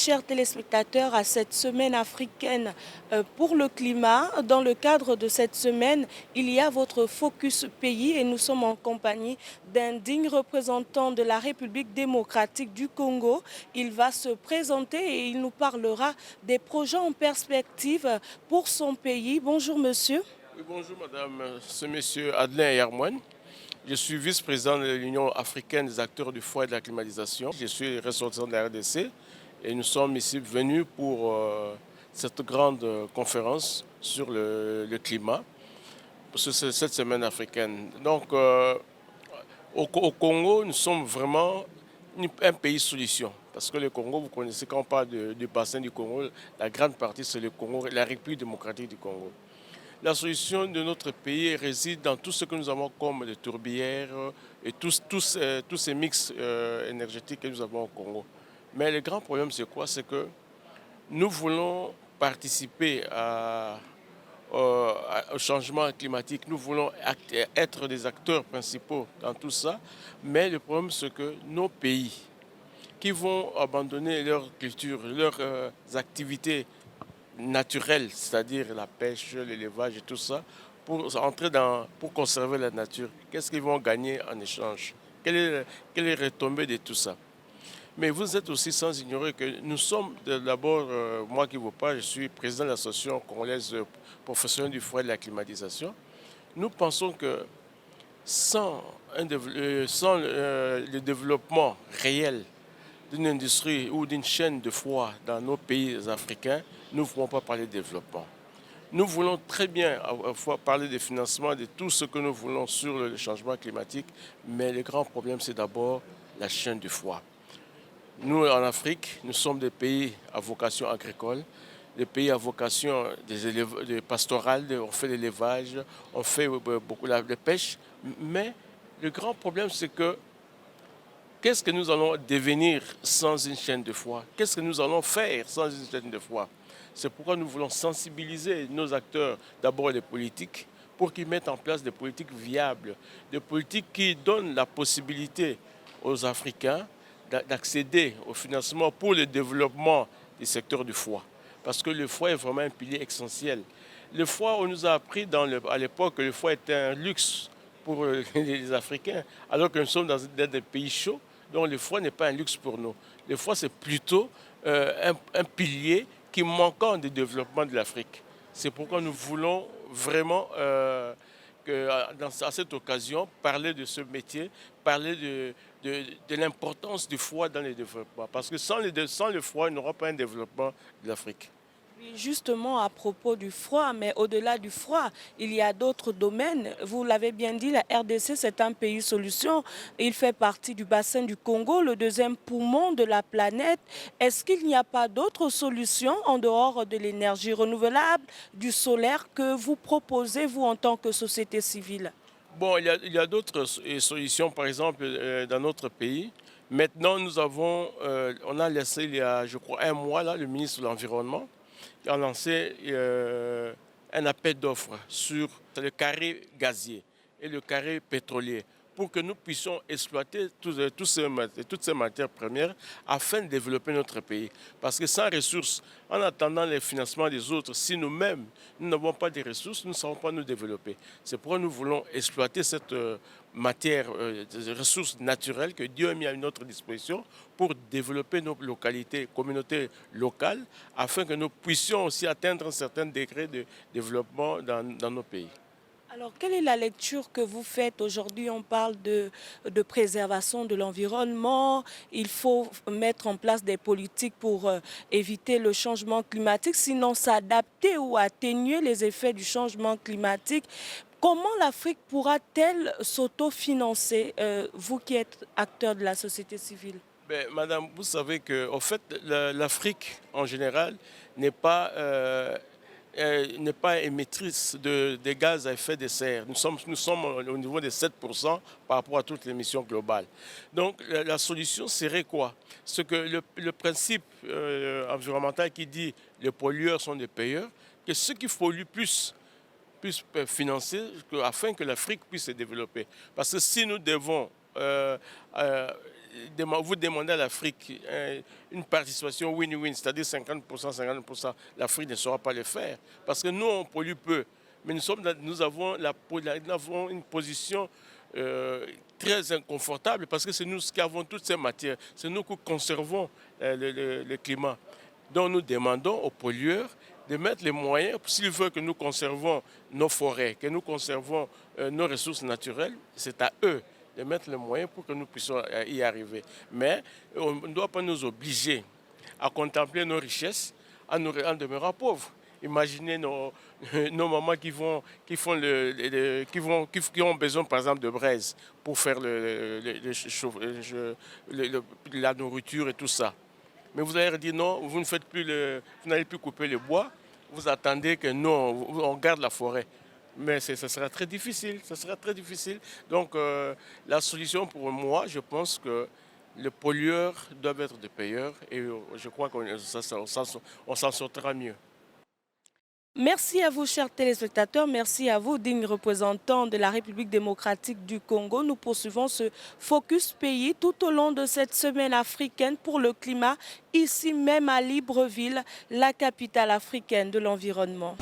chers téléspectateurs, à cette semaine africaine pour le climat. Dans le cadre de cette semaine, il y a votre Focus Pays et nous sommes en compagnie d'un digne représentant de la République démocratique du Congo. Il va se présenter et il nous parlera des projets en perspective pour son pays. Bonjour monsieur. Oui, bonjour madame, c'est monsieur Adelin Yarmoine. Je suis vice-président de l'Union africaine des acteurs du foie et de la climatisation. Je suis ressortissant de la RDC et nous sommes ici venus pour cette grande conférence sur le climat, pour cette semaine africaine. Donc au Congo, nous sommes vraiment un pays solution. Parce que le Congo, vous connaissez, quand on parle du bassin du Congo, la grande partie c'est le Congo, la République démocratique du Congo. La solution de notre pays réside dans tout ce que nous avons comme des tourbières et tous ces mix énergétiques que nous avons au Congo. Mais le grand problème, c'est quoi? C'est que nous voulons participer au changement climatique. Nous voulons être des acteurs principaux dans tout ça. Mais le problème, c'est que nos pays qui vont abandonner leur culture, leurs activités naturel, c'est-à-dire la pêche, l'élevage et tout ça, pour conserver la nature. Qu'est-ce qu'ils vont gagner en échange? Quelle est la retombée de tout ça? Mais vous êtes aussi sans ignorer que nous sommes d'abord, moi qui vous parle, je suis président de l'association congolaise professionnelle du foie et de la climatisation. Nous pensons que sans le développement réel d'une industrie ou d'une chaîne de froid dans nos pays africains, nous ne pouvons pas parler de développement. Nous voulons très bien parler de financement, de tout ce que nous voulons sur le changement climatique, mais le grand problème, c'est d'abord la chaîne du froid. Nous, en Afrique, nous sommes des pays à vocation agricole, des pays à vocation pastorale, on fait l'élevage, on fait beaucoup de pêche, mais le grand problème, c'est que qu'est-ce que nous allons devenir sans une chaîne de froid? Qu'est-ce que nous allons faire sans une chaîne de froid? C'est pourquoi nous voulons sensibiliser nos acteurs, d'abord les politiques, pour qu'ils mettent en place des politiques viables, des politiques qui donnent la possibilité aux Africains d'accéder au financement pour le développement du secteur du foie. Parce que le foie est vraiment un pilier essentiel. Le foie, on nous a appris à l'époque que le foie était un luxe pour les Africains, alors que nous sommes dans des pays chauds. Donc le foie n'est pas un luxe pour nous. Le foie, c'est plutôt un pilier qui manquant du développement de l'Afrique. C'est pourquoi nous voulons vraiment, à cette occasion, parler de ce métier, parler de l'importance du foie dans le développement. Parce que sans le foie, il n'y aura pas un développement de l'Afrique. Oui, justement, à propos du froid, mais au-delà du froid, il y a d'autres domaines. Vous l'avez bien dit, la RDC, c'est un pays solution. Il fait partie du bassin du Congo, le deuxième poumon de la planète. Est-ce qu'il n'y a pas d'autres solutions en dehors de l'énergie renouvelable, du solaire, que vous proposez, vous, en tant que société civile? Bon, il y a d'autres solutions, par exemple, dans notre pays. Maintenant, on a laissé il y a, je crois, un mois, là, le ministre de l'Environnement qui a lancé un appel d'offres sur le carré gazier et le carré pétrolier pour que nous puissions exploiter toutes ces matières premières afin de développer notre pays. Parce que sans ressources, en attendant les financements des autres, si nous-mêmes, nous n'avons pas de ressources, nous ne savons pas nous développer. C'est pourquoi nous voulons exploiter cette matière, des ressources naturelles que Dieu a mis à notre disposition pour développer nos localités, communautés locales, afin que nous puissions aussi atteindre un certain degré de développement dans nos pays. Alors, quelle est la lecture que vous faites aujourd'hui? On parle de préservation de l'environnement. Il faut mettre en place des politiques pour éviter le changement climatique, sinon s'adapter ou atténuer les effets du changement climatique. Comment l'Afrique pourra-t-elle s'autofinancer, vous qui êtes acteur de la société civile? Ben, madame, vous savez que, en fait, l'Afrique en général n'est pas n'est pas émettrice des gaz à effet de serre. Nous sommes au niveau de 7% par rapport à toutes les émissions globales. Donc la solution serait quoi? C'est que le principe environnemental qui dit les pollueurs sont des payeurs, que ceux qui polluent plus puissent financer afin que l'Afrique puisse se développer. Parce que si nous devons vous demandez à l'Afrique une participation win-win, c'est-à-dire 50%, 50%, l'Afrique ne saura pas le faire. Parce que nous, on pollue peu. Mais nous avons une position très inconfortable parce que c'est nous qui avons toutes ces matières. C'est nous qui conservons le climat. Donc nous demandons aux pollueurs de mettre les moyens, s'ils veulent que nous conservons nos forêts, que nous conservons nos ressources naturelles, c'est à eux de mettre les moyens pour que nous puissions y arriver. Mais on ne doit pas nous obliger à contempler nos richesses en demeurant pauvres. Imaginez nos mamans qui ont besoin, par exemple, de braise pour faire la nourriture et tout ça. Mais vous allez dire non, vous n'allez plus couper le bois, vous attendez que nous, on garde la forêt. Mais ce sera très difficile, Donc la solution pour moi, je pense que les pollueurs doivent être des payeurs et je crois qu'on s'en sortira mieux. Merci à vous, chers téléspectateurs. Merci à vous, dignes représentants de la République démocratique du Congo. Nous poursuivons ce Focus Pays tout au long de cette semaine africaine pour le climat, ici même à Libreville, la capitale africaine de l'environnement.